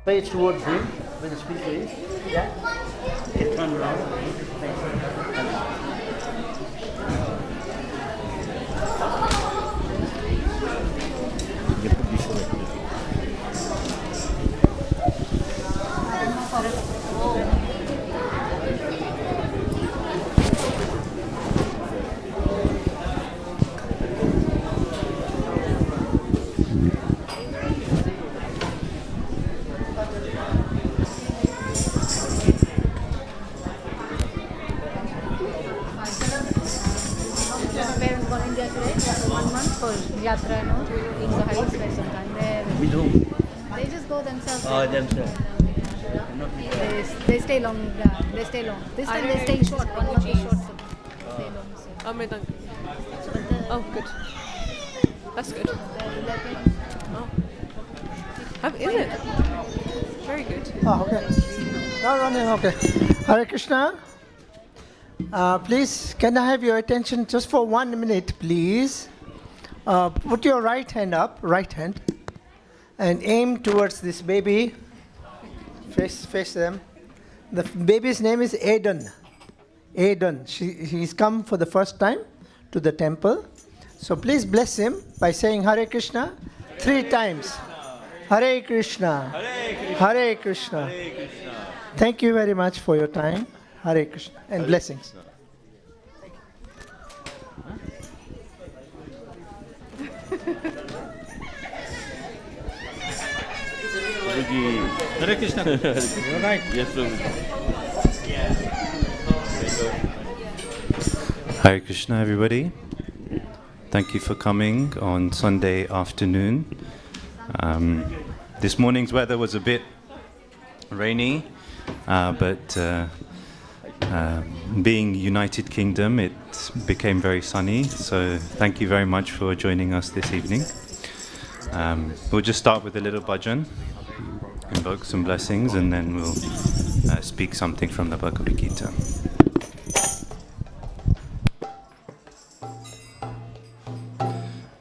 Face towards him when the speaker is. Yeah. Okay, turn around. You put this way. Parents gone India today for 1 month for yatra, in the heights where sometime With whom? they just go themselves. Themselves. They stay long. They stay long. This time they stay short. 1 month is short, so they stay long. So. Oh, good. That's good. Oh. Is it? Very good. Oh, okay. Now running, okay. Hare Krishna. Please, can I have your attention just for 1 minute, please? Put your right hand up, right hand, and aim towards this baby. Face them. The baby's name is Aiden. Aiden. He's come for the first time to the temple. So please bless him by saying Hare Krishna 3 times. Hare Krishna. Hare Krishna. Hare Krishna. Hare Krishna. Thank you very much for your time. Hare Krishna and blessings. Hare Krishna. You're right. Yes, Prabhu. Hare Krishna, everybody. Thank you for coming on Sunday afternoon. This morning's weather was a bit rainy, but being United Kingdom, it became very sunny. So thank you very much for joining us this evening. We'll just start with a little bhajan, invoke some blessings, and then we'll speak something from the Bhagavad Gita.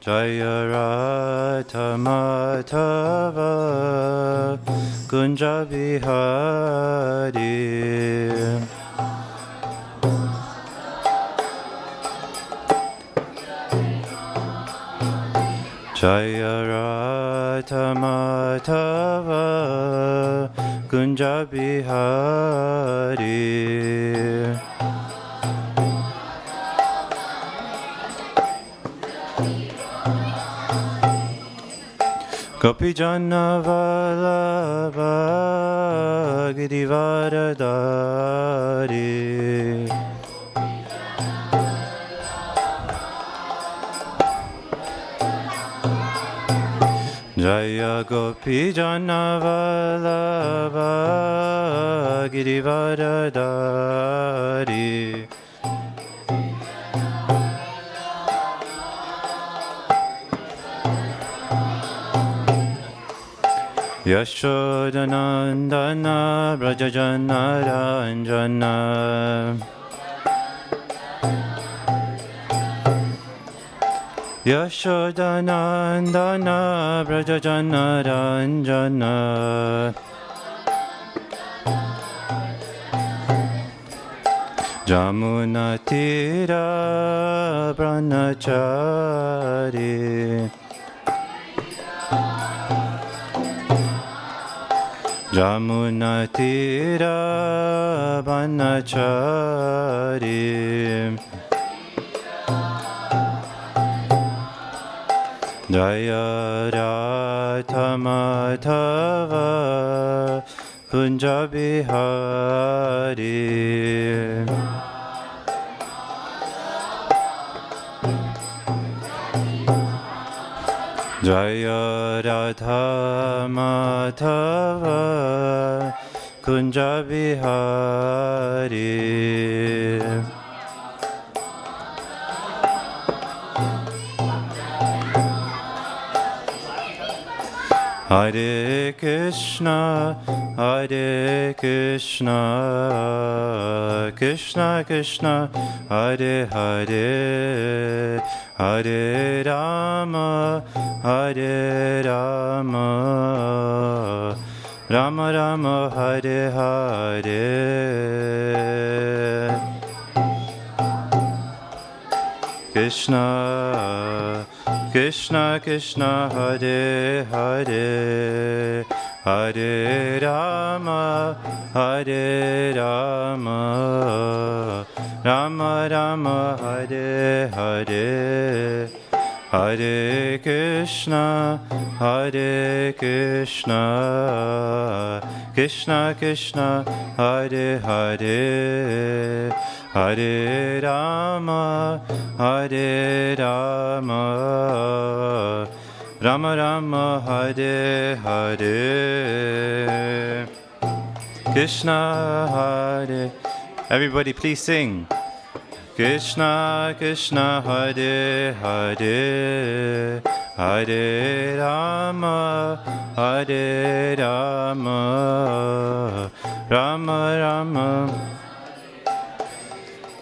Jaya Radha Madhava Kunja Bihari Jaya Radha Madhava Kunja Bihari Gopijana Vallabha Girivaradari Jaya Gopijana Vallabha Girivaradari Yashodanandana Brajajana Ranjana Yashodanandana Brajajana Ranjana Jamuna Tira Brahmachari Jamuna Tira Banachari Jaya Radha Madhava Kunja Bihari Jaya Radha Madhava Kunja Bihari Hare Krishna, Hare Krishna, Krishna Krishna, Hare Hare, Hare Rama, Hare Rama, Rama Rama Hare Hare Krishna Krishna Krishna Hare Hare Hare Rama Hare Rama Rama Rama Hare Hare Hare Krishna Krishna Krishna Hare Hare Hare Rama Rama Rama Hare Hare Krishna Hare. Everybody please sing. Krishna Krishna Hare Hare Hare Rama Rama Rama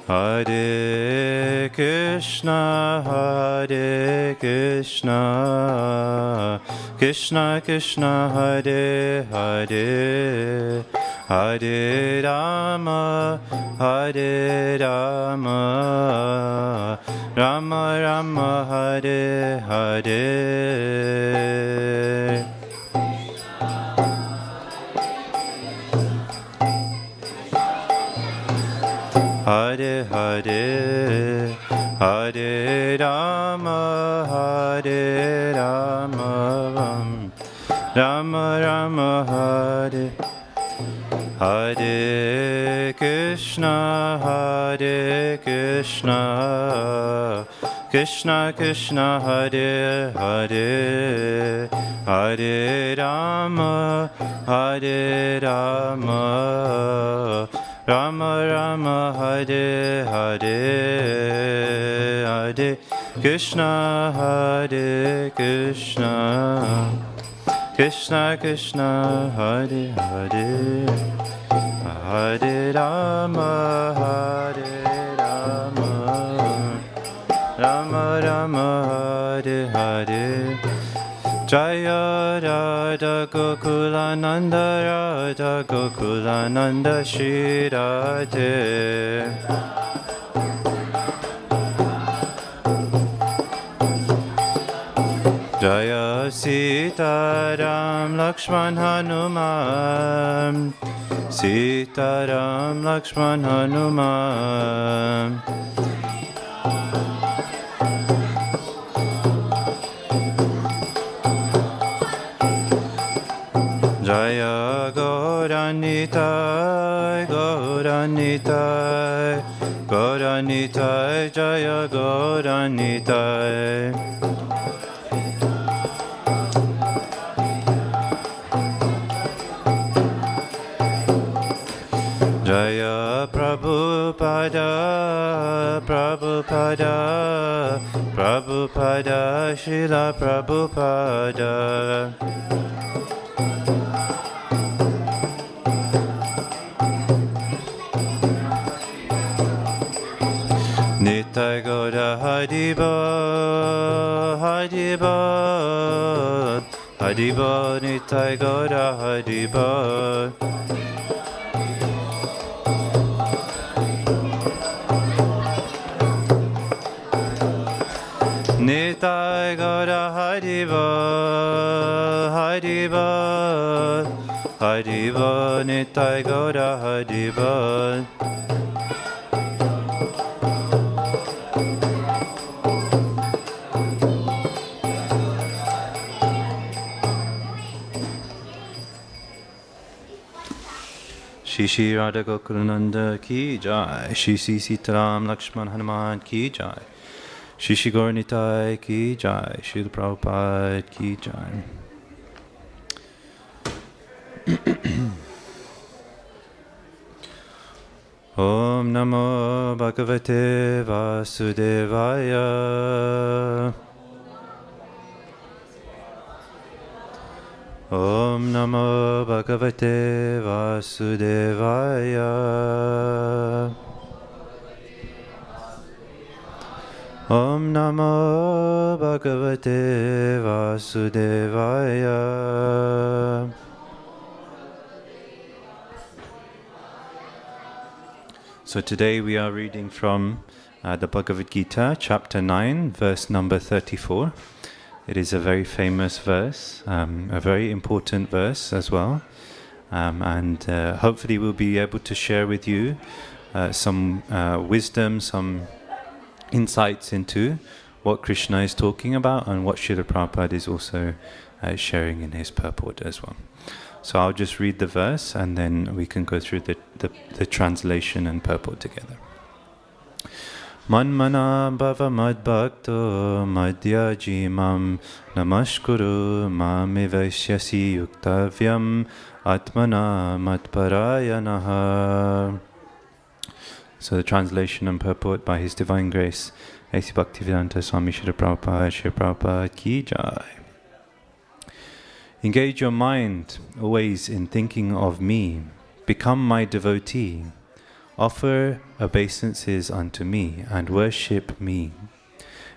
Hare Krishna Krishna Krishna Hare Hare Hare Rama Rama Rama Hare Hare Hare Hare Hare Rama Rama Rama Hare Hare Krishna Krishna Krishna Hare Hare Hare Rama Rama Rama Hare Hare Hare Krishna Krishna Krishna Hare Hare Hare Rama Rama Rama Hare Hare Jaya Radha Gokulananda Radha Gokulananda Shri Radhe Jaya Sita Ram Lakshman Hanuman Sita Ram Lakshman Hanuman Jaya Gauranitai Gauranitai Gauranitai Jaya Gauranitai Jaya Prabhupada Prabhupada Prabhupada Srila Prabhupada Nitai Gaura Haribo Haribo Haribo Nitai Gaura Haribo Nitai Gaura Haribo Haribo Haribo Nitai Gaura Haribo Shri Shri Radha Gokulananda ki jai, Shri Shri Sitaram Lakshman Hanuman ki jai, Shri Shri Gaur Nitai ki jai, Shri Prabhupada ki jai. Om Namo Bhagavate Vasudevaya. Om Namo Bhagavate Vasudevaya. Om Namo Bhagavate Vasudevaya. So today we are reading from the Bhagavad Gita, chapter 9, verse number 34. It is a very famous verse, a very important verse as well. And hopefully we'll be able to share with you some wisdom, some insights into what Krishna is talking about and what Srila Prabhupada is also sharing in his purport as well. So I'll just read the verse and then we can go through the translation and purport together. Manmana bhava madbhakto madhyaji mam namaskuru mamivaishyasi yuktavyam atmana matparayanaha. So the translation and purport by His Divine Grace, A.C. Bhaktivedanta Swami Srila Prabhupada, Srila Prabhupada Ki Jai. Engage your mind always in thinking of me. Become my devotee. Offer obeisances unto me and worship me.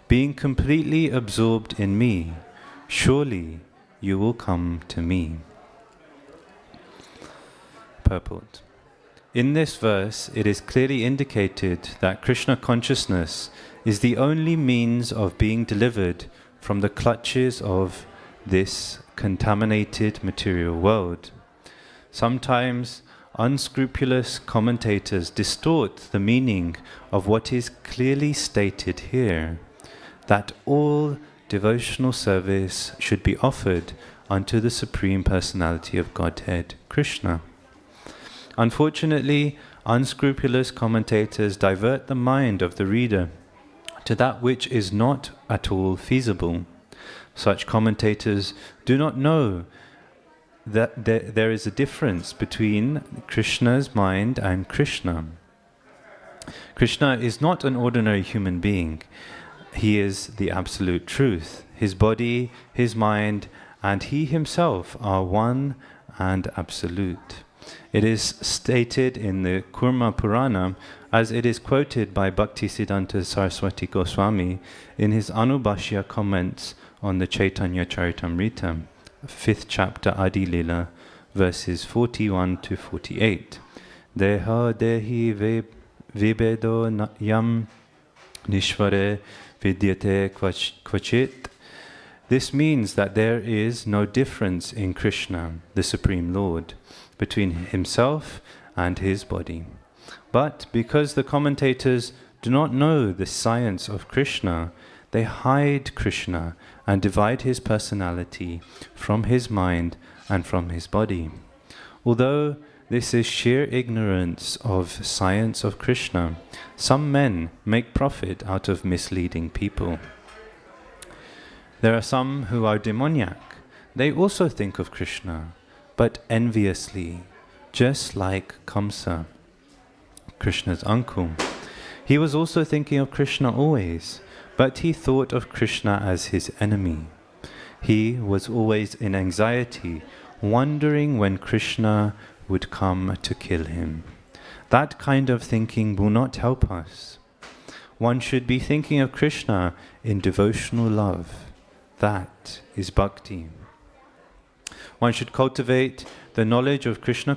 Being completely absorbed in me, surely you will come to me. Purport. In this verse, it is clearly indicated that Krishna consciousness is the only means of being delivered from the clutches of this contaminated material world. Sometimes unscrupulous commentators distort the meaning of what is clearly stated here, that all devotional service should be offered unto the Supreme Personality of Godhead, Krishna. Unfortunately, unscrupulous commentators divert the mind of the reader to that which is not at all feasible. Such commentators do not know that there is a difference between Krishna's mind and Krishna. Krishna is not an ordinary human being. He is the absolute truth. His body, his mind, and he himself are one and absolute. It is stated in the Kurma Purana, as it is quoted by Bhaktisiddhanta Saraswati Goswami in his Anubhashya comments on the Chaitanya Charitamrita, 5th chapter Adi Lila, verses 41 to 48. Deha dehi vibedo yam nishvare vidyate kvachit. This means that there is no difference in Krishna, the Supreme Lord, between himself and his body. But because the commentators do not know the science of Krishna, they hide Krishna and divide his personality from his mind and from his body. Although this is sheer ignorance of science of Krishna, some men make profit out of misleading people. There are some who are demoniac. They also think of Krishna, but enviously, just like Kamsa, Krishna's uncle. He was also thinking of Krishna always, but he thought of Krishna as his enemy. He was always in anxiety, wondering when Krishna would come to kill him. That kind of thinking will not help us. One should be thinking of Krishna in devotional love. That is bhakti. One should cultivate the knowledge of Krishna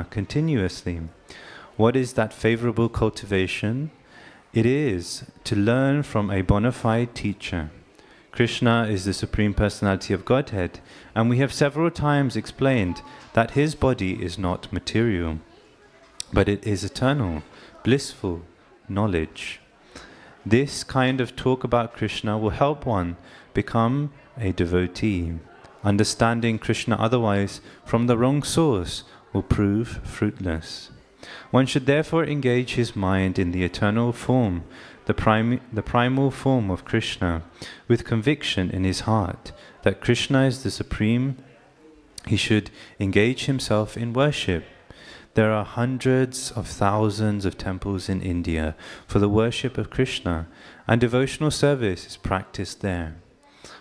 continuously. What is that favorable cultivation? It is to learn from a bona fide teacher. Krishna is the Supreme Personality of Godhead, and we have several times explained that his body is not material, but it is eternal, blissful knowledge. This kind of talk about Krishna will help one become a devotee. Understanding Krishna otherwise from the wrong source will prove fruitless. One should therefore engage his mind in the eternal form, the primal form of Krishna, with conviction in his heart that Krishna is the Supreme. He should engage himself in worship. There are hundreds of thousands of temples in India for the worship of Krishna, and devotional service is practiced there.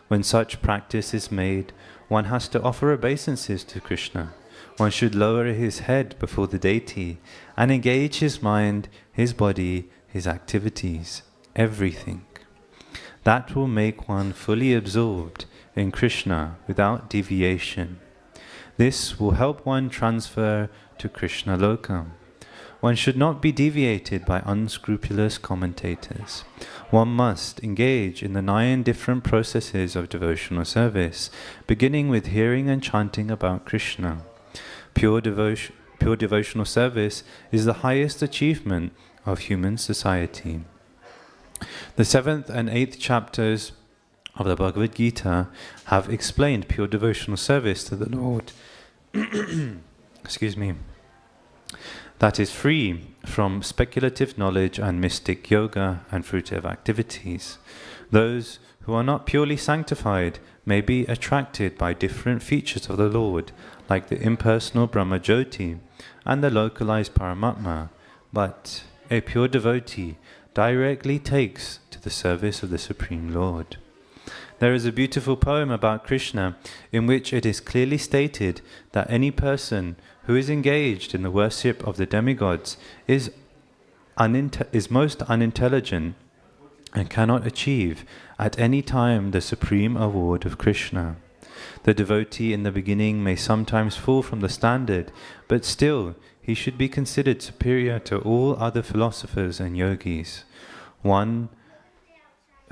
When such practice is made, one has to offer obeisances to Krishna. One should lower his head before the deity and engage his mind, his body, his activities, everything. That will make one fully absorbed in Krishna without deviation. This will help one transfer to Krishna Loka. One should not be deviated by unscrupulous commentators. One must engage in the 9 different processes of devotional service, beginning with hearing and chanting about Krishna. Pure devotional service is the highest achievement of human society. The 7th and 8th chapters of the Bhagavad Gita have explained pure devotional service to the Lord. Excuse me. That is free from speculative knowledge and mystic yoga and fruitive activities. Those who are not purely sanctified may be attracted by different features of the Lord, like the impersonal Brahma Jyoti and the localized Paramatma, but a pure devotee directly takes to the service of the Supreme Lord. There is a beautiful poem about Krishna in which it is clearly stated that any person who is engaged in the worship of the demigods is most unintelligent and cannot achieve at any time the supreme award of Krishna. The devotee in the beginning may sometimes fall from the standard, but still he should be considered superior to all other philosophers and yogis. One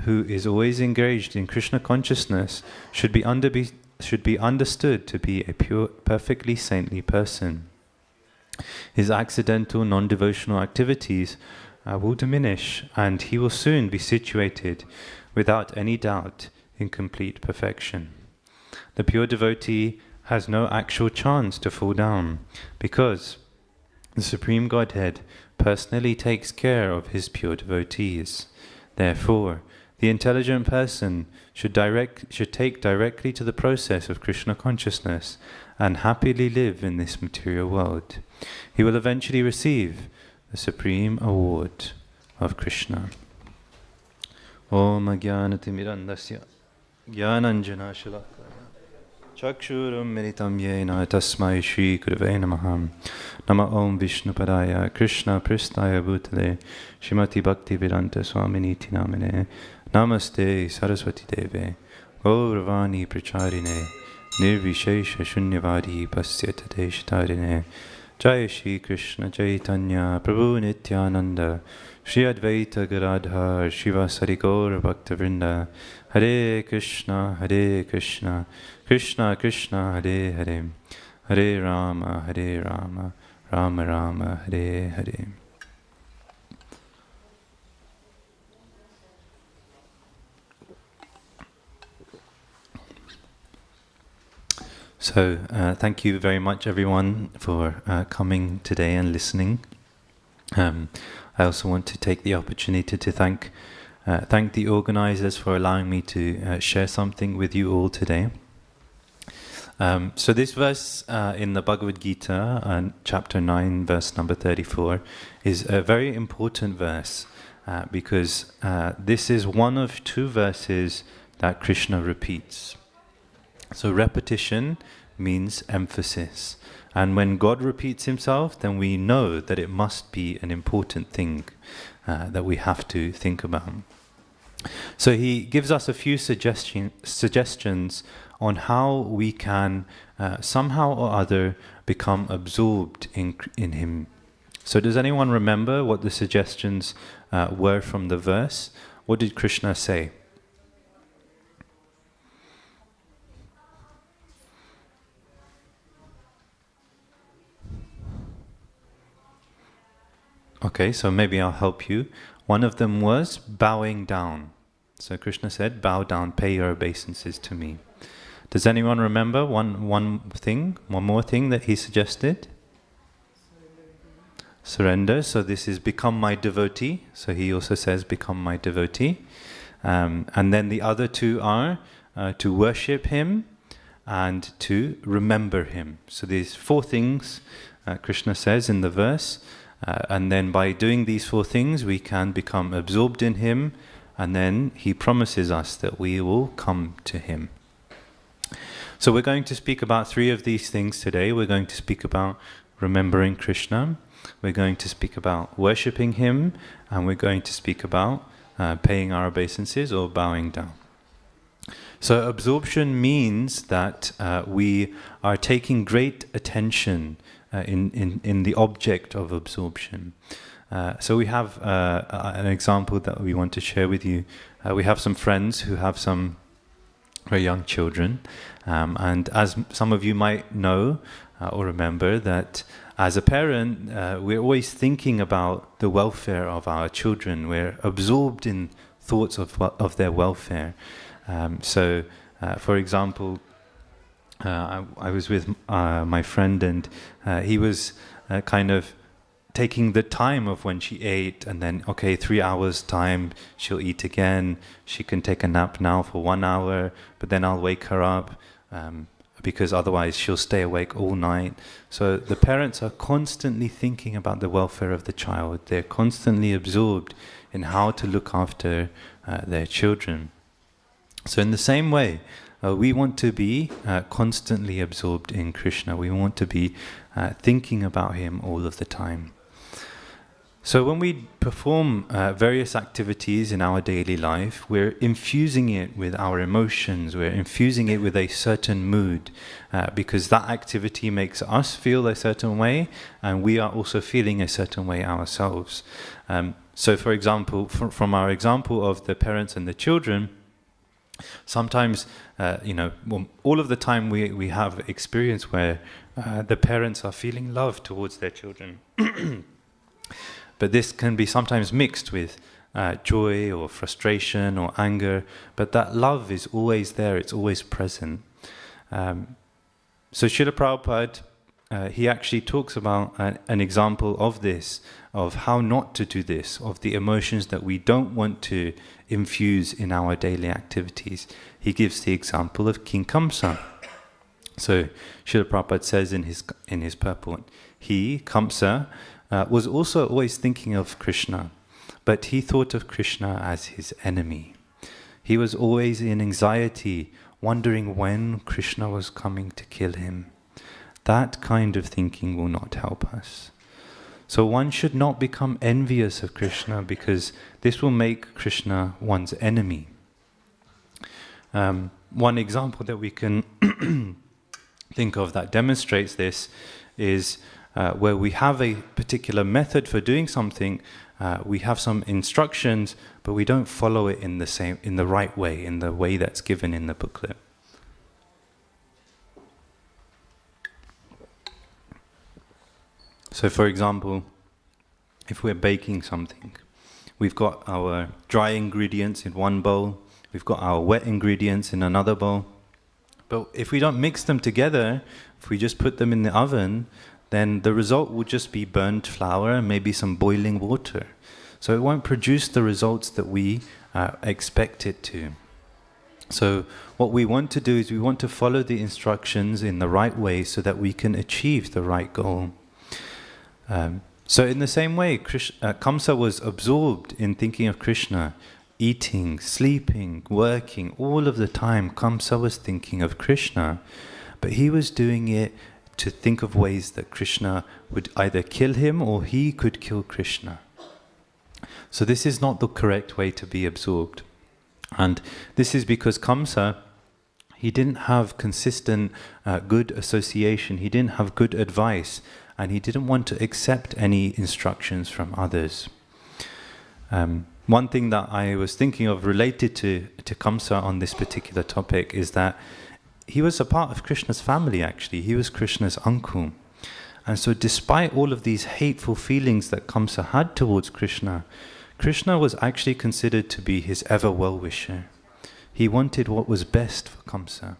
who is always engaged in Krishna consciousness should be understood to be a pure, perfectly saintly person. His accidental non-devotional activities will diminish, and he will soon be situated, without any doubt, in complete perfection. The pure devotee has no actual chance to fall down, because the Supreme Godhead personally takes care of his pure devotees. Therefore, the intelligent person should take directly to the process of Krishna consciousness and happily live in this material world. He will eventually receive the supreme award of Krishna. Om Ajnanatimirandasya Jnananjana Shalakaya Chakshuram Militam Yena Tasmai Shri Gurave Namaha. Nama Om Vishnupadaya Krishna Pristaya Bhutale Srimati Bhaktivedanta Swaminiti Namine Namaste Saraswati Deve Gauravani Pracharine Nirvishesha Shunyavadi Pasyata Deshtarine Jai Shri Krishna Chaitanya Prabhu Nityananda Shri Advaita Gadadhar Shiva Sarigora Bhaktavrinda Hare Krishna Krishna Krishna Hare Hare Hare Rama Rama Rama Hare Hare. So, thank you very much, everyone, for coming today and listening. I also want to take the opportunity to thank the organizers for allowing me to share something with you all today. So this verse in the Bhagavad Gita, chapter 9, verse number 34, is a very important verse because this is one of 2 verses that Krishna repeats. So repetition means emphasis. And when God repeats himself, then we know that it must be an important thing that we have to think about. So he gives us a few suggestions on how we can somehow or other become absorbed in him. So does anyone remember what the suggestions were from the verse? What did Krishna say? Okay, so maybe I'll help you. One of them was bowing down. So Krishna said, bow down, pay your obeisances to me. Does anyone remember one more thing that he suggested? Surrender. So this is become my devotee. So he also says, become my devotee. And then the other 2 are to worship him and to remember him. So these 4 things Krishna says in the verse. And then by doing these 4 things, we can become absorbed in him, and then he promises us that we will come to him. So we're going to speak about 3 of these things today. We're going to speak about remembering Krishna, we're going to speak about worshipping him, and we're going to speak about paying our obeisances or bowing down. So absorption means that we are taking great attention in the object of absorption. So we have an example that we want to share with you. We have some friends who have some very young children, and as some of you might know or remember, that as a parent, we're always thinking about the welfare of our children. We're absorbed in thoughts of their welfare. For example, I was with my friend, and he was kind of taking the time of when she ate, and then, okay, 3 hours time, she'll eat again. She can take a nap now for 1 hour, but then I'll wake her up, because otherwise she'll stay awake all night. So the parents are constantly thinking about the welfare of the child. They're constantly absorbed in how to look after their children. So in the same way, we want to be constantly absorbed in Krishna. We want to be thinking about him all of the time. So when we perform various activities in our daily life, we're infusing it with our emotions, we're infusing it with a certain mood, because that activity makes us feel a certain way, and we are also feeling a certain way ourselves. So for example, from our example of the parents and the children, sometimes, all of the time we have experience where the parents are feeling love towards their children. But this can be sometimes mixed with joy or frustration or anger, but that love is always there, it's always present. So Srila Prabhupada, he actually talks about an example of this, of how not to do this, of the emotions that we don't want to infuse in our daily activities. He gives the example of King Kamsa. So Srila Prabhupada says in his purport, he, Kamsa, was also always thinking of Krishna, but he thought of Krishna as his enemy. He was always in anxiety, wondering when Krishna was coming to kill him. That kind of thinking will not help us. So one should not become envious of Krishna, because this will make Krishna one's enemy. One example that we can think of that demonstrates this is where we have a particular method for doing something, we have some instructions, but we don't follow it in the right way, in the way that's given in the booklet. So for example, if we're baking something, we've got our dry ingredients in one bowl, we've got our wet ingredients in another bowl, but if we don't mix them together, if we just put them in the oven, then the result will just be burnt flour and maybe some boiling water. So it won't produce the results that we expect it to. So what we want to do is we want to follow the instructions in the right way so that we can achieve the right goal. So in the same way, Kamsa was absorbed in thinking of Krishna, eating, sleeping, working, all of the time Kamsa was thinking of Krishna, but he was doing it to think of ways that Krishna would either kill him or he could kill Krishna. So this is not the correct way to be absorbed. And this is because Kamsa, he didn't have consistent good association, he didn't have good advice, and he didn't want to accept any instructions from others. One thing that I was thinking of related to Kamsa on this particular topic is that he was a part of Krishna's family, actually. He was Krishna's uncle. And so despite all of these hateful feelings that Kamsa had towards Krishna, Krishna was actually considered to be his ever well-wisher. He wanted what was best for Kamsa.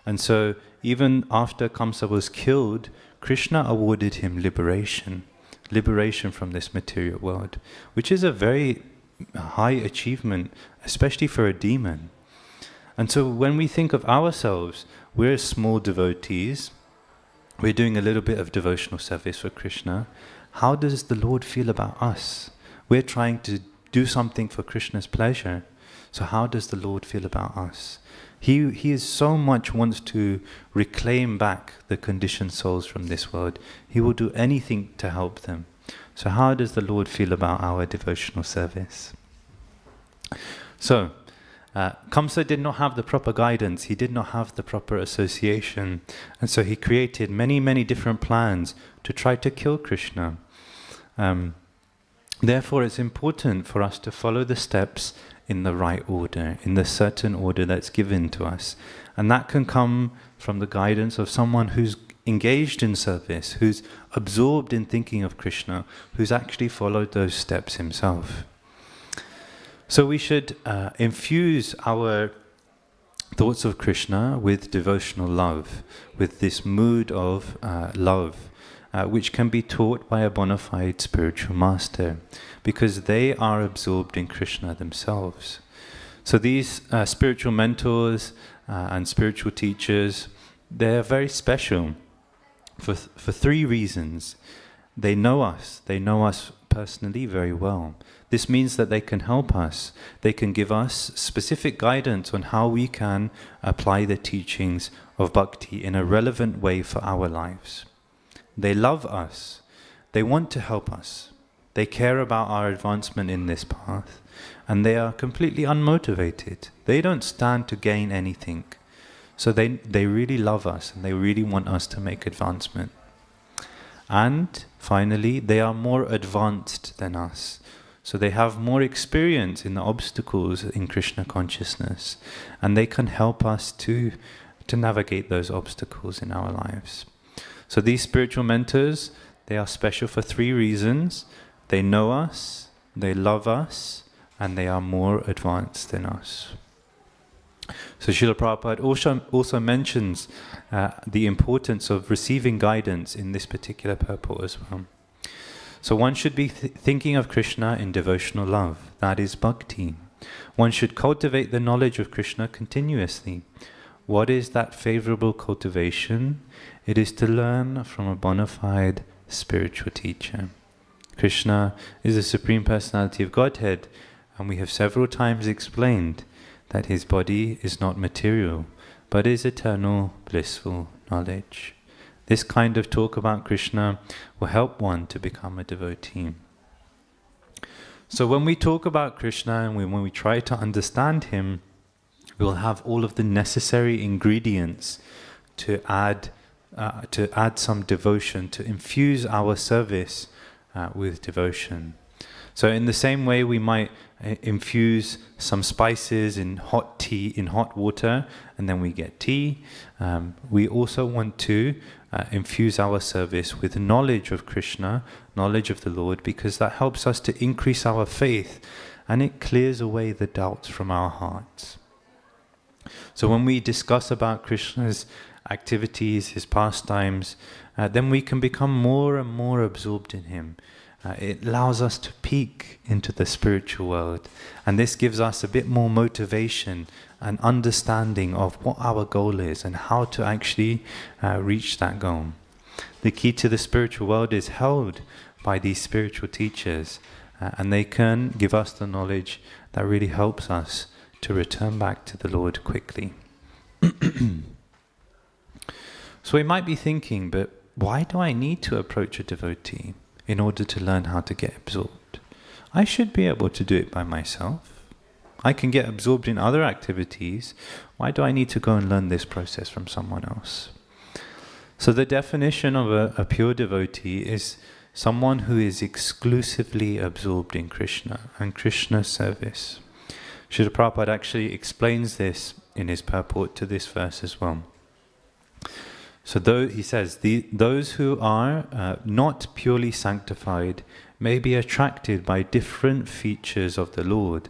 And so even after Kamsa was killed, Krishna awarded him liberation from this material world, which is a very high achievement, especially for a demon. And so when we think of ourselves, we're small devotees, we're doing a little bit of devotional service for Krishna. How does the Lord feel about us? We're trying to do something for Krishna's pleasure. So how does the Lord feel about us? He is so much wants to reclaim back the conditioned souls from this world. He will do anything to help them. So how does the Lord feel about our devotional service? So, Kamsa did not have the proper guidance, he did not have the proper association, and so he created many, many different plans to try to kill Krishna. Therefore, it's important for us to follow the steps in the right order, in the certain order that's given to us. And that can come from the guidance of someone who's engaged in service, who's absorbed in thinking of Krishna, who's actually followed those steps himself. So we should infuse our thoughts of Krishna with devotional love, with this mood of love, which can be taught by a bona fide spiritual master, because they are absorbed in Krishna themselves. So these spiritual mentors and spiritual teachers, they're very special for three reasons. They know us personally very well. This means that they can help us. They can give us specific guidance on how we can apply the teachings of bhakti in a relevant way for our lives. They love us. They want to help us. They care about our advancement in this path. And they are completely unmotivated. They don't stand to gain anything. So they really love us and they really want us to make advancement. And finally, they are more advanced than us. So they have more experience in the obstacles in Krishna consciousness. And they can help us to navigate those obstacles in our lives. So these spiritual mentors, they are special for three reasons. They know us, they love us, and they are more advanced than us. So Srila Prabhupada also mentions the importance of receiving guidance in this particular purport as well. So one should be thinking of Krishna in devotional love, that is bhakti. One should cultivate the knowledge of Krishna continuously. What is that favorable cultivation? It is to learn from a bona fide spiritual teacher. Krishna is the Supreme Personality of Godhead, and we have several times explained that his body is not material, but is eternal, blissful knowledge. This kind of talk about Krishna will help one to become a devotee. So when we talk about Krishna and when we try to understand him, we'll have all of the necessary ingredients to add some devotion, to infuse our service with devotion. So in the same way we might infuse some spices in hot tea, in hot water, and then we get tea. We also want to infuse our service with knowledge of Krishna, knowledge of the Lord, because that helps us to increase our faith and it clears away the doubts from our hearts. So when we discuss about Krishna's activities, his pastimes, then we can become more and more absorbed in him. It allows us to peek into the spiritual world, and this gives us a bit more motivation and understanding of what our goal is and how to actually reach that goal. The key to the spiritual world is held by these spiritual teachers, and they can give us the knowledge that really helps us to return back to the Lord quickly. So we might be thinking, but why do I need to approach a devotee in order to learn how to get absorbed? I should be able to do it by myself. I can get absorbed in other activities. Why do I need to go and learn this process from someone else? So the definition of a pure devotee is someone who is exclusively absorbed in Krishna and Krishna's service. Srila Prabhupada actually explains this in his purport to this verse as well. So he says, those who are not purely sanctified may be attracted by different features of the Lord,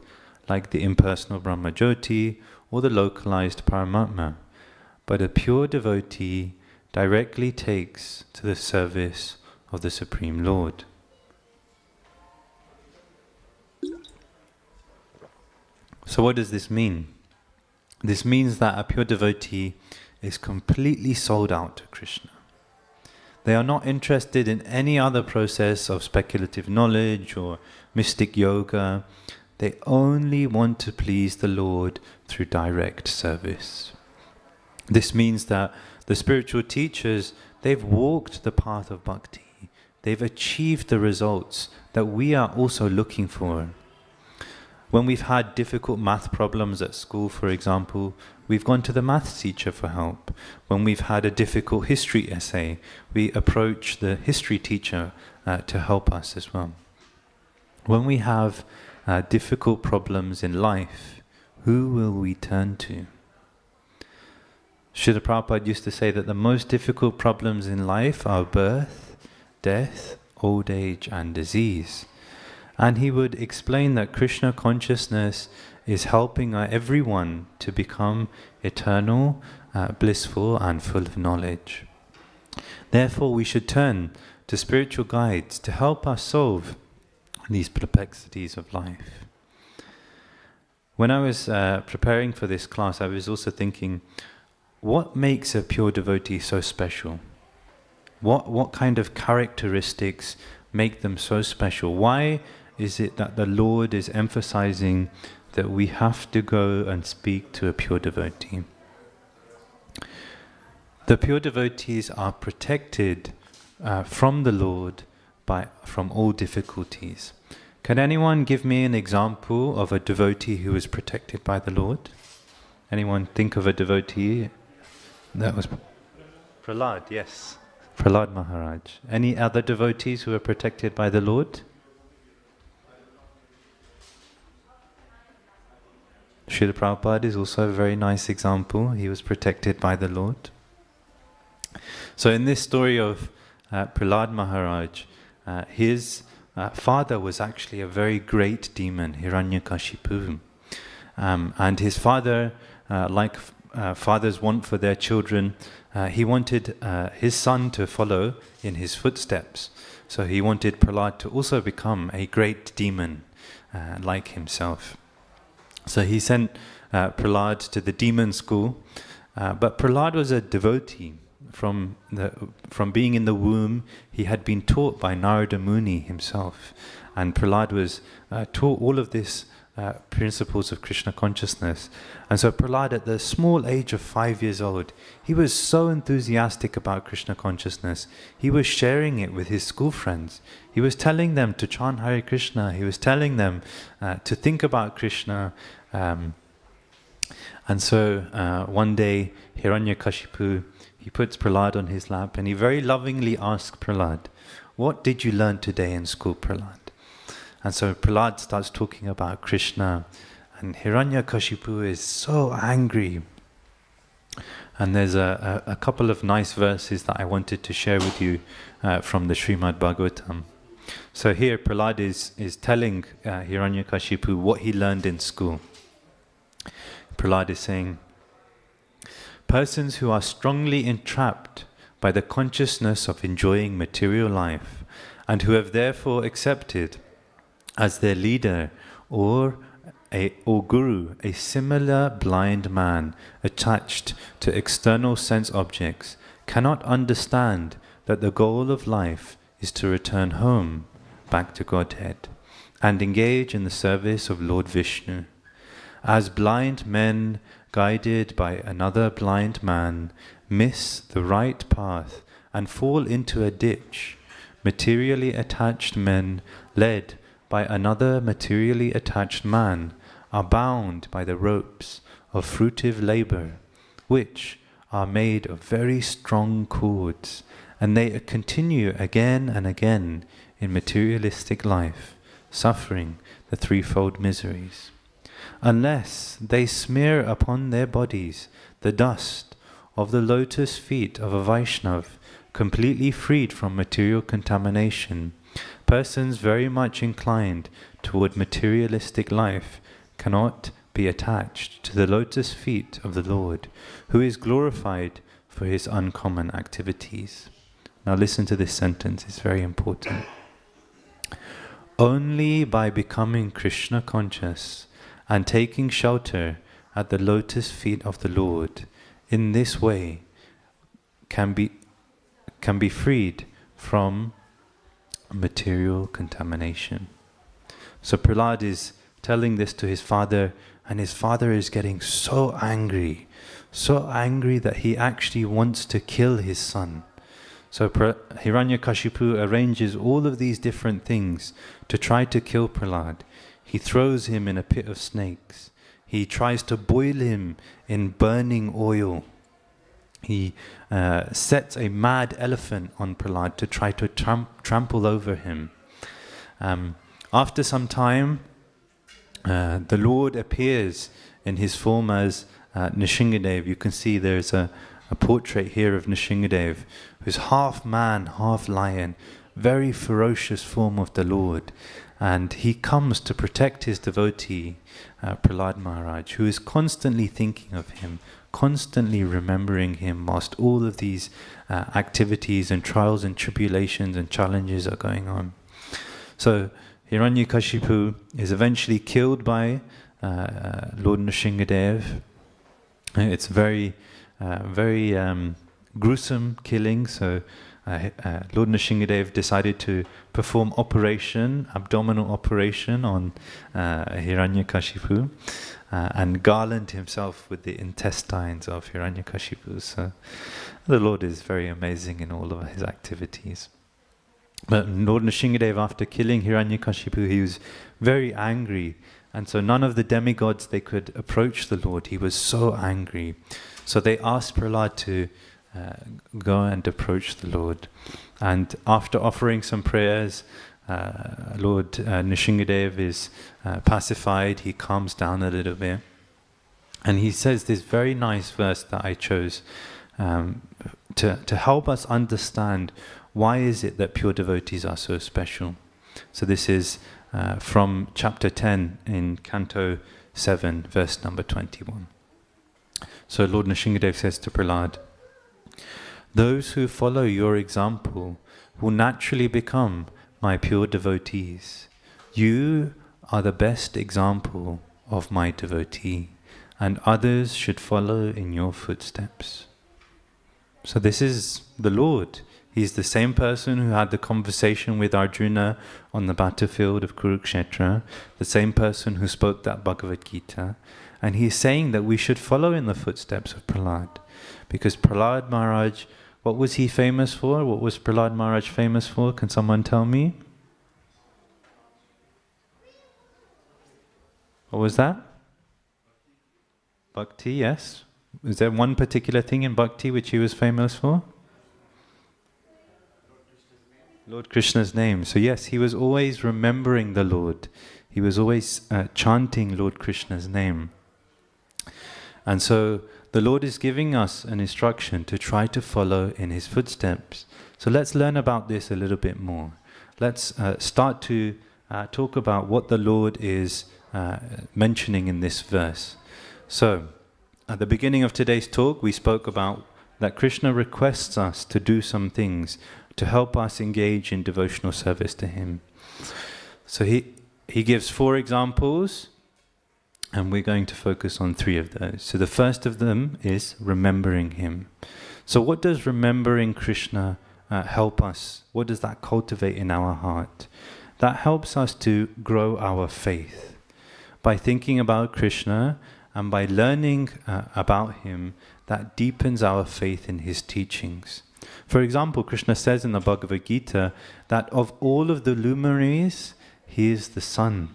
like the impersonal Brahmajyoti or the localized Paramatma. But a pure devotee directly takes to the service of the Supreme Lord. So what does this mean? This means that a pure devotee is completely sold out to Krishna. They are not interested in any other process of speculative knowledge or mystic yoga. They only want to please the Lord through direct service. This means that the spiritual teachers, they've walked the path of bhakti. They've achieved the results that we are also looking for. When we've had difficult math problems at school, for example, we've gone to the maths teacher for help. When we've had a difficult history essay, we approach the history teacher to help us as well. When we have difficult problems in life, who will we turn to? Srila Prabhupada used to say that the most difficult problems in life are birth, death, old age and disease. And he would explain that Krishna consciousness is helping everyone to become eternal, blissful and full of knowledge. Therefore we should turn to spiritual guides to help us solve these perplexities of life. When I was preparing for this class, I was also thinking, what makes a pure devotee so special? What kind of characteristics make them so special? Why is it that the Lord is emphasizing that we have to go and speak to a pure devotee? The pure devotees are protected from the Lord from all difficulties. Can anyone give me an example of a devotee who was protected by the Lord? Anyone think of a devotee? That was Prahlad, yes. Prahlad Maharaj. Any other devotees who are protected by the Lord? Srila Prabhupada is also a very nice example. He was protected by the Lord. So in this story of Prahlad Maharaj, his father was actually a very great demon, Hiranyakashipu. And his father, like fathers want for their children, he wanted his son to follow in his footsteps. So he wanted Prahlad to also become a great demon like himself. So he sent Prahlad to the demon school, but Prahlad was a devotee. From being in the womb, he had been taught by Narada Muni himself, and Prahlad was taught all of this principles of Krishna consciousness. And so Prahlad, at the small age of 5 years old, he was so enthusiastic about Krishna consciousness. He was sharing it with his school friends. He was telling them to chant Hare Krishna. He was telling them to think about Krishna. And so one day, Hiranyakashipu, he puts Prahlad on his lap and he very lovingly asks Prahlad, "What did you learn today in school, Prahlad?" And so Prahlad starts talking about Krishna, and Hiranyakashipu is so angry. And there's a couple of nice verses that I wanted to share with you from the Srimad Bhagavatam. So here Prahlad is telling Hiranyakashipu what he learned in school. Prahlad is saying, persons who are strongly entrapped by the consciousness of enjoying material life, and who have therefore accepted as their leader or guru a similar blind man attached to external sense objects, cannot understand that the goal of life is to return home, back to Godhead, and engage in the service of Lord Vishnu. As blind men guided by another blind man miss the right path and fall into a ditch, materially attached men led by another materially attached man are bound by the ropes of fruitive labor, which are made of very strong cords, and they continue again and again in materialistic life, suffering the threefold miseries. Unless they smear upon their bodies the dust of the lotus feet of a Vaishnav, completely freed from material contamination, persons very much inclined toward materialistic life cannot be attached to the lotus feet of the Lord, who is glorified for his uncommon activities. Now listen to this sentence, it's very important. Only by becoming Krishna conscious and taking shelter at the lotus feet of the Lord, in this way can be freed from material contamination. So Prahlad is telling this to his father, and his father is getting so angry that he actually wants to kill his son. So Hiranyakashipu arranges all of these different things to try to kill Prahlad. He throws him in a pit of snakes. He tries to boil him in burning oil. He sets a mad elephant on Prahlad to try to trample over him. After some time, the Lord appears in his form as Nrsingadev. You can see there's a portrait here of Nrsingadev, who's half man, half lion, very ferocious form of the Lord. And he comes to protect his devotee, Prahlad Maharaj, who is constantly thinking of him, constantly remembering him whilst all of these activities and trials and tribulations and challenges are going on. So Hiranyakashipu is eventually killed by Lord Nrsingadev. It's very gruesome killing. So Lord Nrsingadev decided to perform abdominal operation on Hiranyakashipu and garland himself with the intestines of Hiranyakashipu. So the Lord is very amazing in all of his activities. But Lord Nrsingadev, after killing Hiranyakashipu, he was very angry. And so none of the demigods, they could approach the Lord. He was so angry. So they asked Prahlad to go and approach the Lord. And after offering some prayers, Lord Nrsingadev is pacified. He calms down a little bit. And he says this very nice verse that I chose to help us understand why is it that pure devotees are so special. So this is from chapter 10 in Canto 7, verse number 21. So Lord Nrsingadev says to Prahlad, "Those who follow your example will naturally become my pure devotees. You are the best example of my devotee, and others should follow in your footsteps." So this is the Lord. He's the same person who had the conversation with Arjuna on the battlefield of Kurukshetra, the same person who spoke that Bhagavad Gita, and he's saying that we should follow in the footsteps of Prahlad. Because Prahlad Maharaj, what was he famous for? What was Prahlad Maharaj famous for? Can someone tell me? What was that? Bhakti, yes. Is there one particular thing in Bhakti which he was famous for? Lord Krishna's name. So yes, he was always remembering the Lord. He was always chanting Lord Krishna's name. And so the Lord is giving us an instruction to try to follow in his footsteps. So let's learn about this a little bit more. Let's start to talk about what the Lord is mentioning in this verse. So at the beginning of today's talk, we spoke about that Krishna requests us to do some things to help us engage in devotional service to him. So he gives 4 examples, and we're going to focus on 3 of those. So the first of them is remembering him. So what does remembering Krishna help us? What does that cultivate in our heart? That helps us to grow our faith. By thinking about Krishna and by learning about him, that deepens our faith in his teachings. For example, Krishna says in the Bhagavad Gita that of all of the luminaries, he is the sun.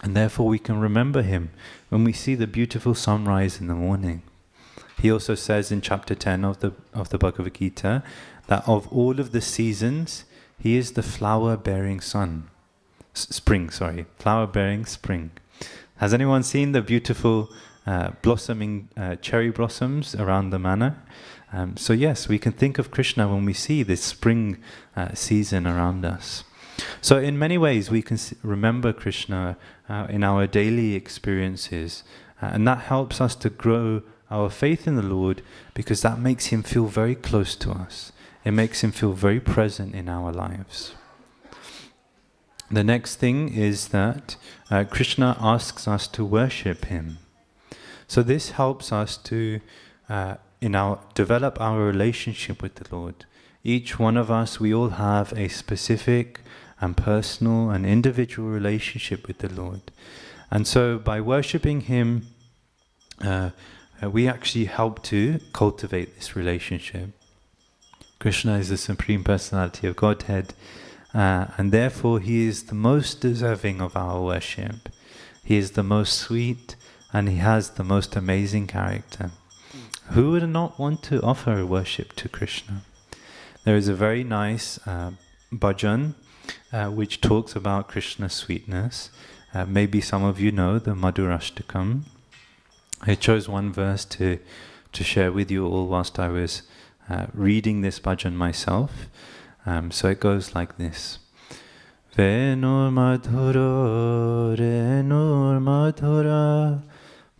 And therefore we can remember him when we see the beautiful sunrise in the morning. He also says in chapter 10 of the Bhagavad Gita that of all of the seasons, he is the flower-bearing flower-bearing spring. Has anyone seen the beautiful blossoming cherry blossoms around the manor? So yes, we can think of Krishna when we see this spring season around us. So in many ways we can remember Krishna in our daily experiences, and that helps us to grow our faith in the Lord, because that makes him feel very close to us. It makes him feel very present in our lives. The next thing is that Krishna asks us to worship him. So this helps us to develop our relationship with the Lord. Each one of us, we all have a specific and personal and individual relationship with the Lord. And so by worshipping him, we actually help to cultivate this relationship. Krishna is the Supreme Personality of Godhead, and therefore he is the most deserving of our worship. He is the most sweet, and he has the most amazing character. Who would not want to offer worship to Krishna? There is a very nice bhajan which talks about Krishna's sweetness. Maybe some of you know the Madhurashtakam. I chose one verse to share with you all whilst I was reading this bhajan myself. So it goes like this. Venur madhura, renur madhura,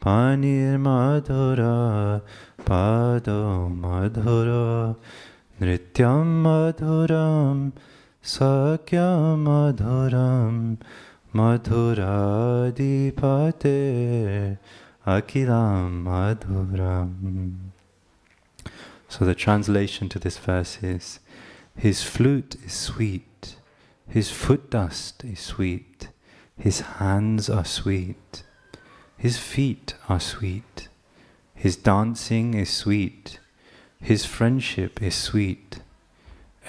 panir madhura, pado madhura, nrityam madhuram, sakya madhuram, madhuradipate, akilam madhuram. So the translation to this verse is, his flute is sweet, his foot dust is sweet, his hands are sweet, his feet are sweet, his dancing is sweet, his friendship is sweet.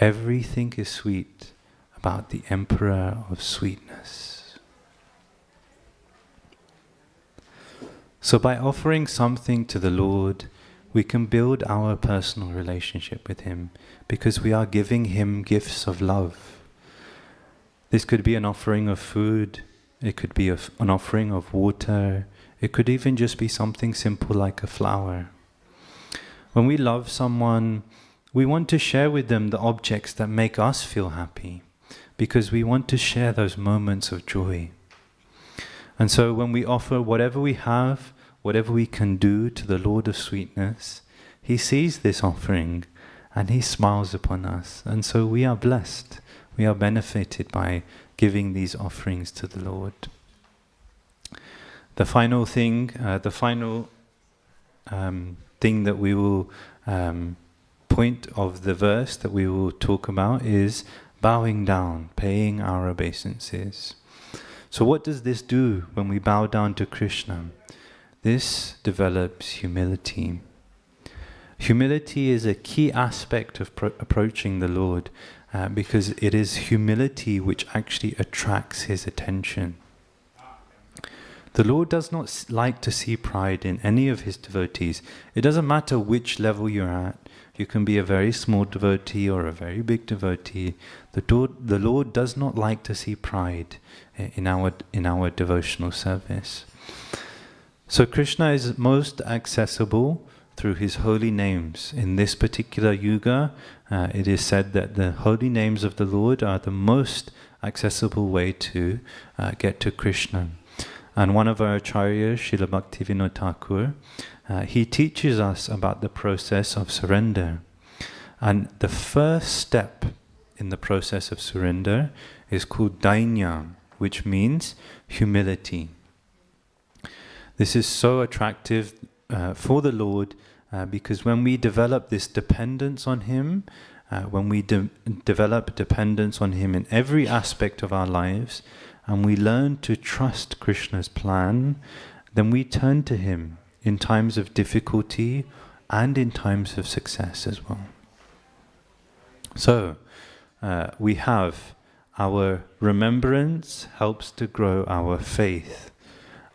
Everything is sweet about the Emperor of Sweetness. So by offering something to the Lord, we can build our personal relationship with Him, because we are giving Him gifts of love. This could be an offering of food, it could be an offering of water, it could even just be something simple like a flower. When we love someone, we want to share with them the objects that make us feel happy, because we want to share those moments of joy. And so when we offer whatever we have, whatever we can do to the Lord of Sweetness, He sees this offering and He smiles upon us. And so we are blessed. We are benefited by giving these offerings to the Lord. The final thing, thing that we will point of the verse that we will talk about is bowing down, paying our obeisances. So what does this do when we bow down to Krishna? This develops humility. Humility is a key aspect of approaching the Lord, because it is humility which actually attracts His attention. The Lord does not like to see pride in any of His devotees. It doesn't matter which level you're at. You can be a very small devotee or a very big devotee. The Lord does not like to see pride in our devotional service. So Krishna is most accessible through His holy names. In this particular yuga, it is said that the holy names of the Lord are the most accessible way to get to Krishna. And one of our acharyas, Srila Bhaktivedanta Thakur, he teaches us about the process of surrender. And the first step in the process of surrender is called dainya, which means humility. This is so attractive for the Lord, because when we develop this dependence on Him, when we develop dependence on Him in every aspect of our lives, and we learn to trust Krishna's plan, then we turn to Him in times of difficulty and in times of success as well. So, we have our remembrance helps to grow our faith.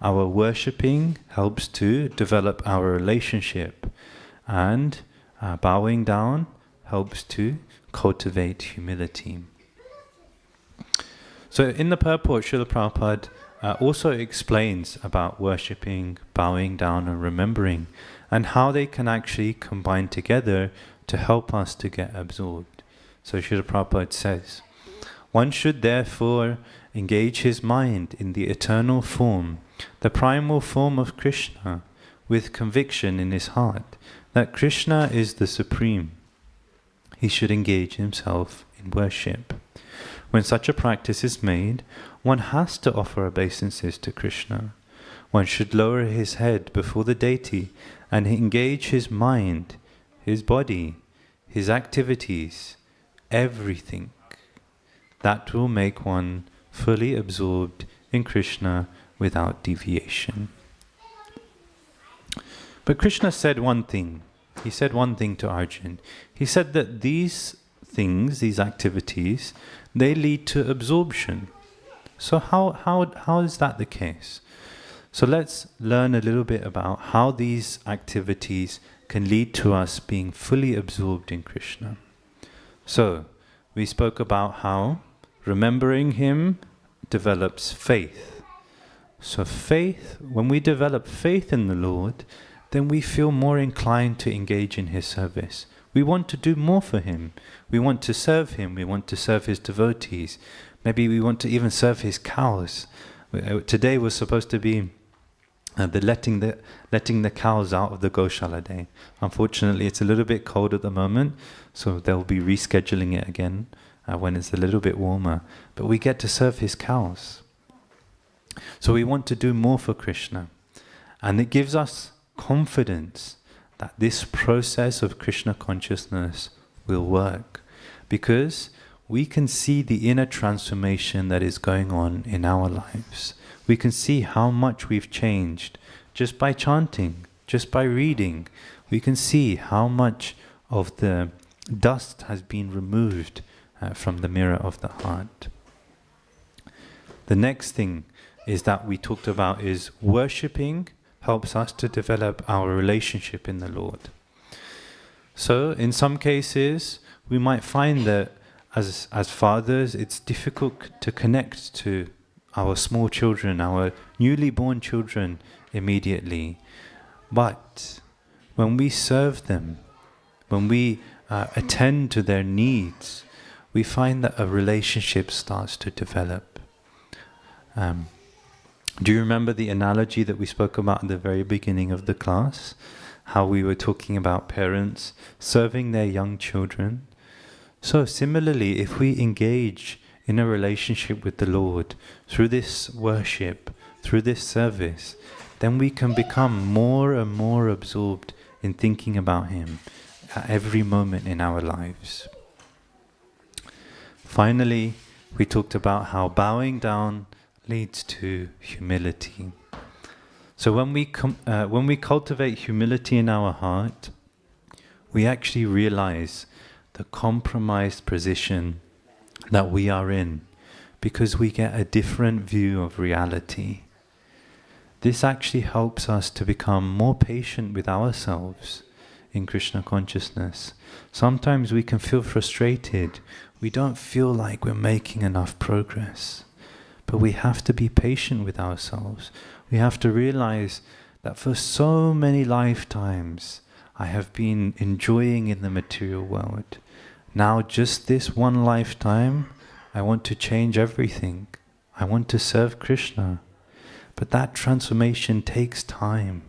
Our worshipping helps to develop our relationship, and bowing down helps to cultivate humility. So in the purport, Srila Prabhupada also explains about worshipping, bowing down and remembering, and how they can actually combine together to help us to get absorbed. So Srila Prabhupada says, one should therefore engage his mind in the eternal form, the primal form of Krishna, with conviction in his heart that Krishna is the Supreme. He should engage himself in worship. When such a practice is made, one has to offer obeisances to Krishna. One should lower his head before the deity and engage his mind, his body, his activities, everything. That will make one fully absorbed in Krishna without deviation. But Krishna said one thing. He said one thing to Arjuna. He said that these things, these activities, they lead to absorption. So how is that the case? So let's learn a little bit about how these activities can lead to us being fully absorbed in Krishna. So we spoke about how remembering him develops faith. So faith, when we develop faith in the Lord, then we feel more inclined to engage in his service. We want to do more for him. We want to serve him. We want to serve his devotees. Maybe we want to even serve his cows. Today was supposed to be the letting the cows out of the Goshala day. Unfortunately, it's a little bit cold at the moment, so they'll be rescheduling it again when it's a little bit warmer. But we get to serve his cows. So we want to do more for Krishna. And it gives us confidence that this process of Krishna consciousness will work, because we can see the inner transformation that is going on in our lives. We can see how much we've changed just by chanting, just by reading. We can see how much of the dust has been removed from the mirror of the heart. The next thing is that we talked about is worshipping helps us to develop our relationship in the Lord. So in some cases, we might find that as fathers, it's difficult to connect to our small children, our newly born children immediately. But when we serve them, when we attend to their needs, we find that a relationship starts to develop. Do you remember the analogy that we spoke about at the very beginning of the class? How we were talking about parents serving their young children? So similarly, if we engage in a relationship with the Lord through this worship, through this service, then we can become more and more absorbed in thinking about him at every moment in our lives. Finally, we talked about how bowing down leads to humility. So when we cultivate humility in our heart, we actually realize the compromised position that we are in, because we get a different view of reality. This actually helps us to become more patient with ourselves in Krishna consciousness. Sometimes we can feel frustrated. We don't feel like we're making enough progress. But we have to be patient with ourselves. We have to realize that for so many lifetimes I have been enjoying in the material world. Now just this one lifetime, I want to change everything. I want to serve Krishna. But that transformation takes time.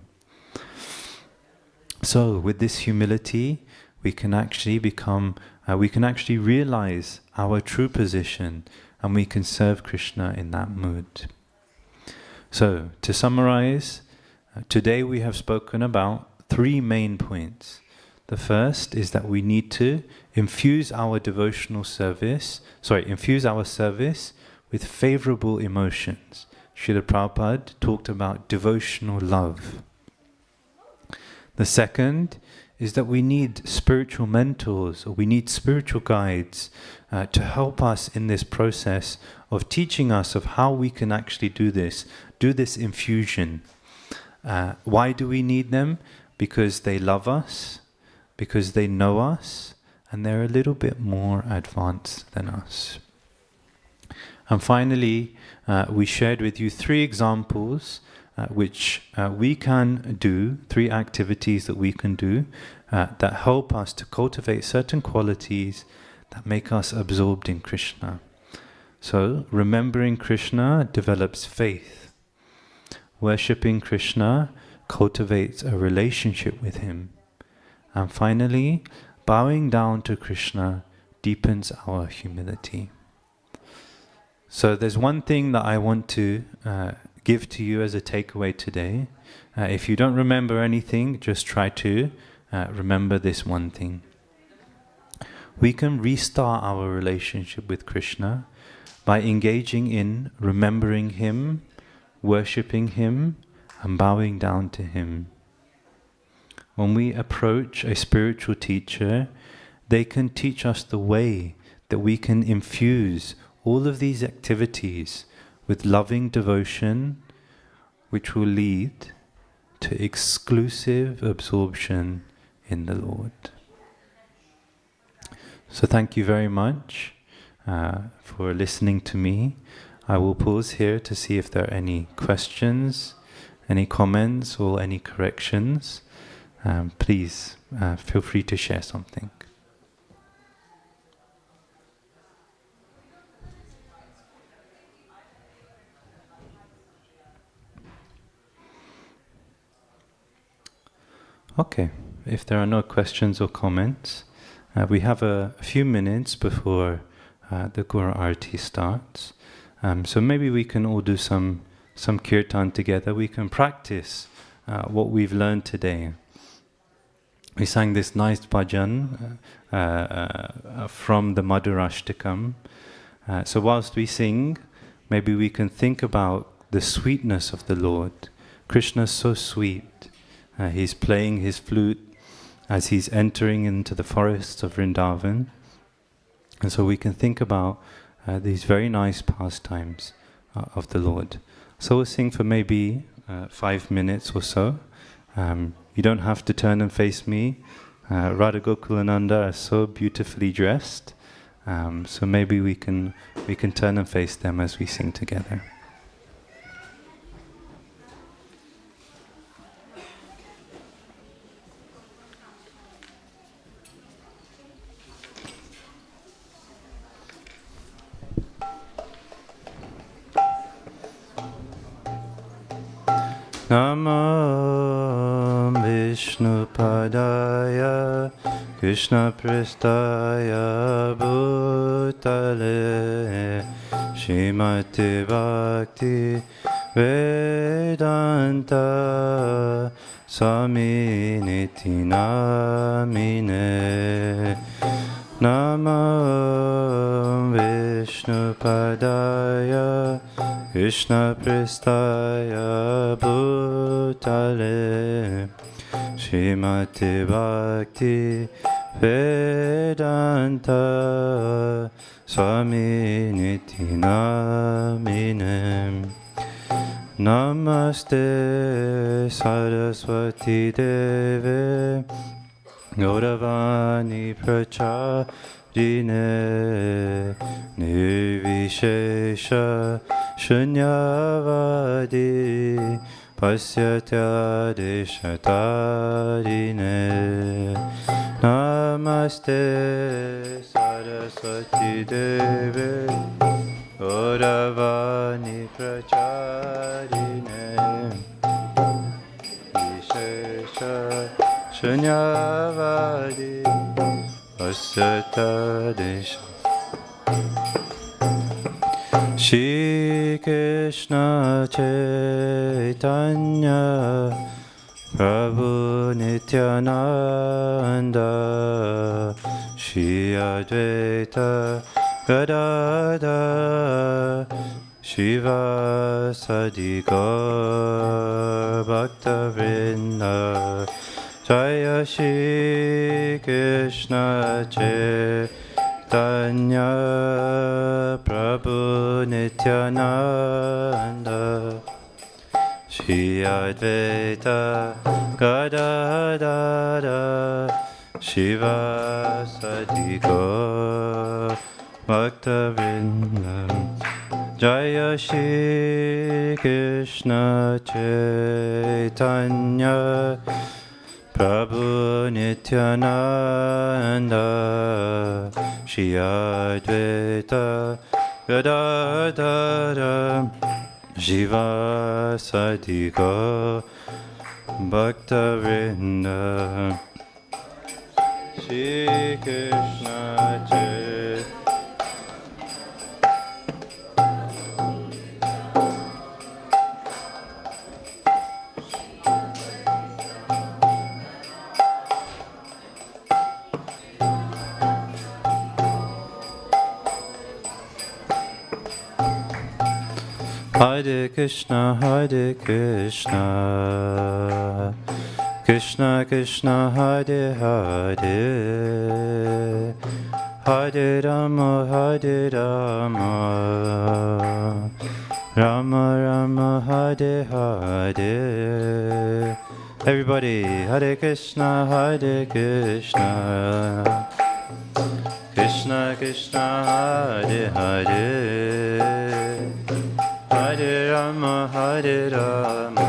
So with this humility, we can actually realize our true position, and we can serve Krishna in that mood. So, to summarize, today we have spoken about 3 main points. The first is that we need to infuse our service with favorable emotions. Srila Prabhupada talked about devotional love. The second is that we need spiritual mentors, or we need spiritual guides to help us in this process of teaching us of how we can actually do this infusion. Why do we need them? Because they love us, because they know us, and they're a little bit more advanced than us. And finally, we shared with you 3 examples which we can do, 3 activities that we can do that help us to cultivate certain qualities that make us absorbed in Krishna. So, remembering Krishna develops faith. Worshipping Krishna cultivates a relationship with him. And finally, bowing down to Krishna deepens our humility. So there's one thing that I want to give to you as a takeaway today. If you don't remember anything, just try to remember this one thing. We can restart our relationship with Krishna by engaging in remembering him, worshipping him, and bowing down to him. When we approach a spiritual teacher, they can teach us the way that we can infuse all of these activities with loving devotion, which will lead to exclusive absorption in the Lord. So thank you very much for listening to me. I will pause here to see if there are any questions, any comments or any corrections. Please feel free to share something. Okay, if there are no questions or comments, we have a few minutes before the Guru Arati starts. So maybe we can all do some kirtan together. We can practice what we've learned today. We sang this nice bhajan from the Madhurashtakam. So whilst we sing, maybe we can think about the sweetness of the Lord. Krishna is so sweet. He's playing his flute as he's entering into the forests of Vrindavan. And so we can think about these very nice pastimes of the Lord. So we'll sing for maybe 5 minutes or so. You don't have to turn and face me. Radha Gokulananda are so beautifully dressed. So maybe we can turn and face them as we sing together. Namo Vishnu Padaya Krishna Prestaya Bhutale Shrimati Bhakti Vedanta Swami Niti Namine Namo Vishnu Padaya Krishna Prestaya Bhutale Shrimati Bhakti Vedanta Swami Niti Namine Namaste Saraswati Deve Gauravani Pracharine Nirvishesha Shunyavadi Pasyatya Deshatarine Namaste Saraswati Deve Gauravani Pracharine Vishesha Shunyavadi Pasyatya Deshatarine Shri Krishna Chaitanya Prabhu Nityananda Shri Advaita Gadadhar Shiva Sadika Bhaktivedanta Jaya Shri Krishna Chaitanya Prabhu Nityananda Shri Advaita Gadadhara Shiva Sadika Bhaktivedanta Jaya Shri Krishna Chaitanya Prabhu Nityananda Shri Advaita Gadadhara Shiva Sadika Bhaktivedanta Shri Krishna Chaitanya Hare Krishna, Krishna Krishna Hare Hare, Hare Rama Hare Rama, Rama Rama Hare Hare. Everybody, Hare Krishna Hare Krishna, Krishna Krishna Hare Hare, Hare Rama Hare Rama,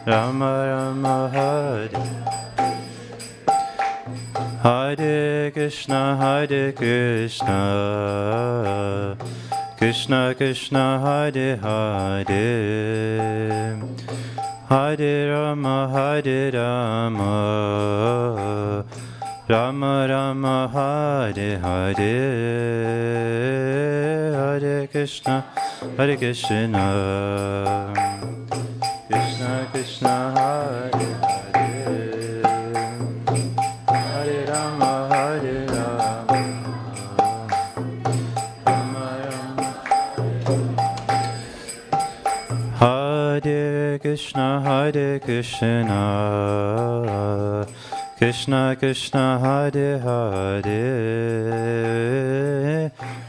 Rama Rama Hare. Hare Krishna Krishna Krishna Hare Hare, Hare Rama Rama, Rama Rama Hare Hare. Hare Krishna Krishna Krishna Hare Hare, Hare Rama Rama, Rama Rama. Hare Krishna Krishna Krishna Hare Hare,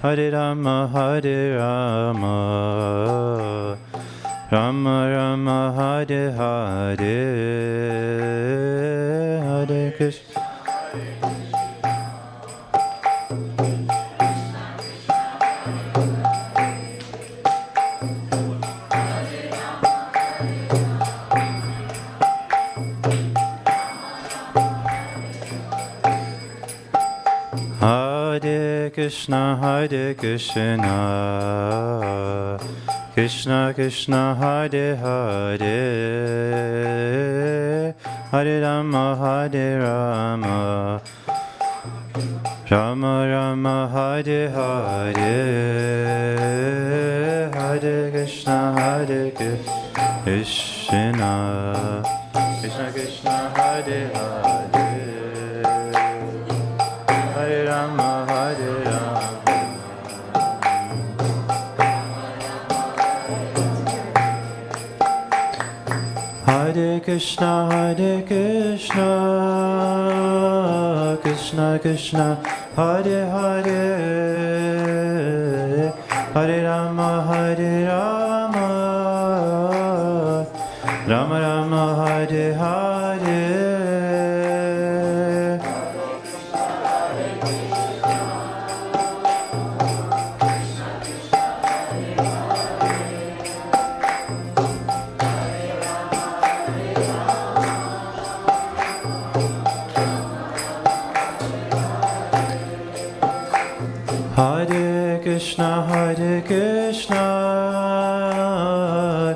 Hare Rama Rama, Rama Rama Hare Hare. Hare Krishna. Hare Krishna Krishna Krishna Hare Hare, Hare Rama Rama, Rama Rama Hare Hare. Hare Krishna Krishna Krishna Krishna Hare Hare, Hare Rama Rama, Hare Krishna Krishna Krishna Hare Hare, Hare Rama Rama, Rama Rama Hare Hare. Hare Krishna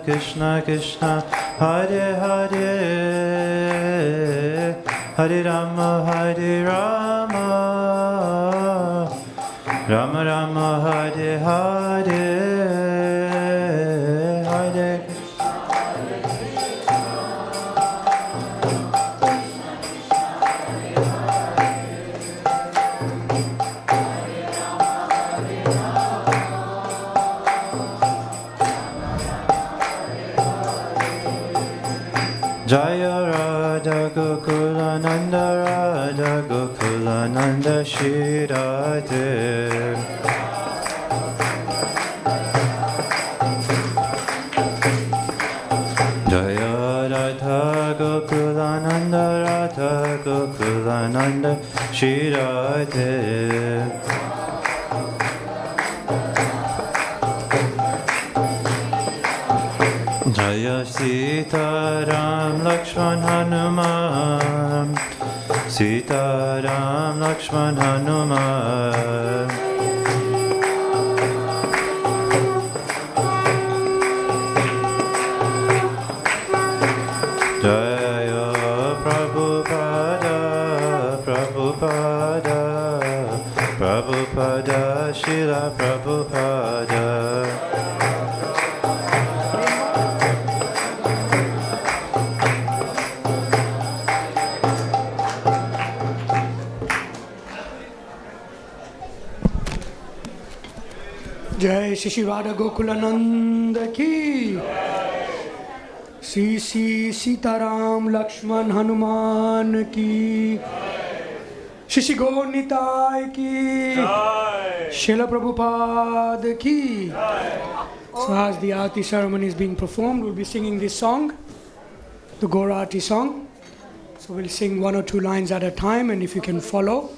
Krishna Krishna Hare Hare, Hare Rama Rama, Rama Rama Hare Hare. Hare Jaya Radha Gokula Nanda Shri Radhe. Jaya Radha Gokula Nanda Shri Radhe. Jaya Sita Ram Lakshman Hanuman, Sita Ram Lakshman Hanuman. Jaya Prabhupada Prabhupada Prabhupada Srila Prabhupada. जय श्री राधा गोकुलानंद की। श्री श्री सीताराम लक्ष्मण हनुमान की, श्री श्री गौर निताय की, Srila Prabhupada ki. So as the Aarti ceremony is being performed, we'll be singing this song, the Gaur Aarti song. So we'll sing 1 or 2 lines at a time, and if you can follow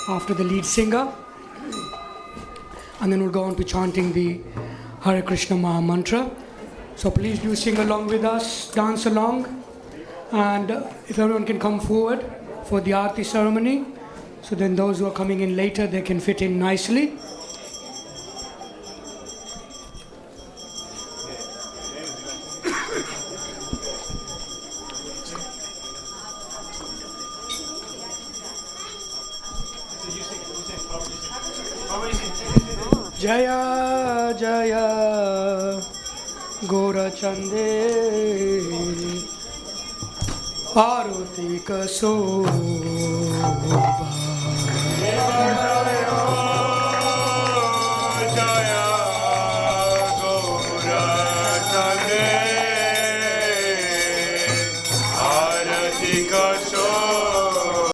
after the lead singer. And then we'll go on to chanting the Hare Krishna Maha Mantra. So please do sing along with us, dance along, and if everyone can come forward for the Aarti ceremony, so then those who are coming in later, they can fit in nicely. Jaya Jaya Gaurachande Arati Kaso Arati Kaso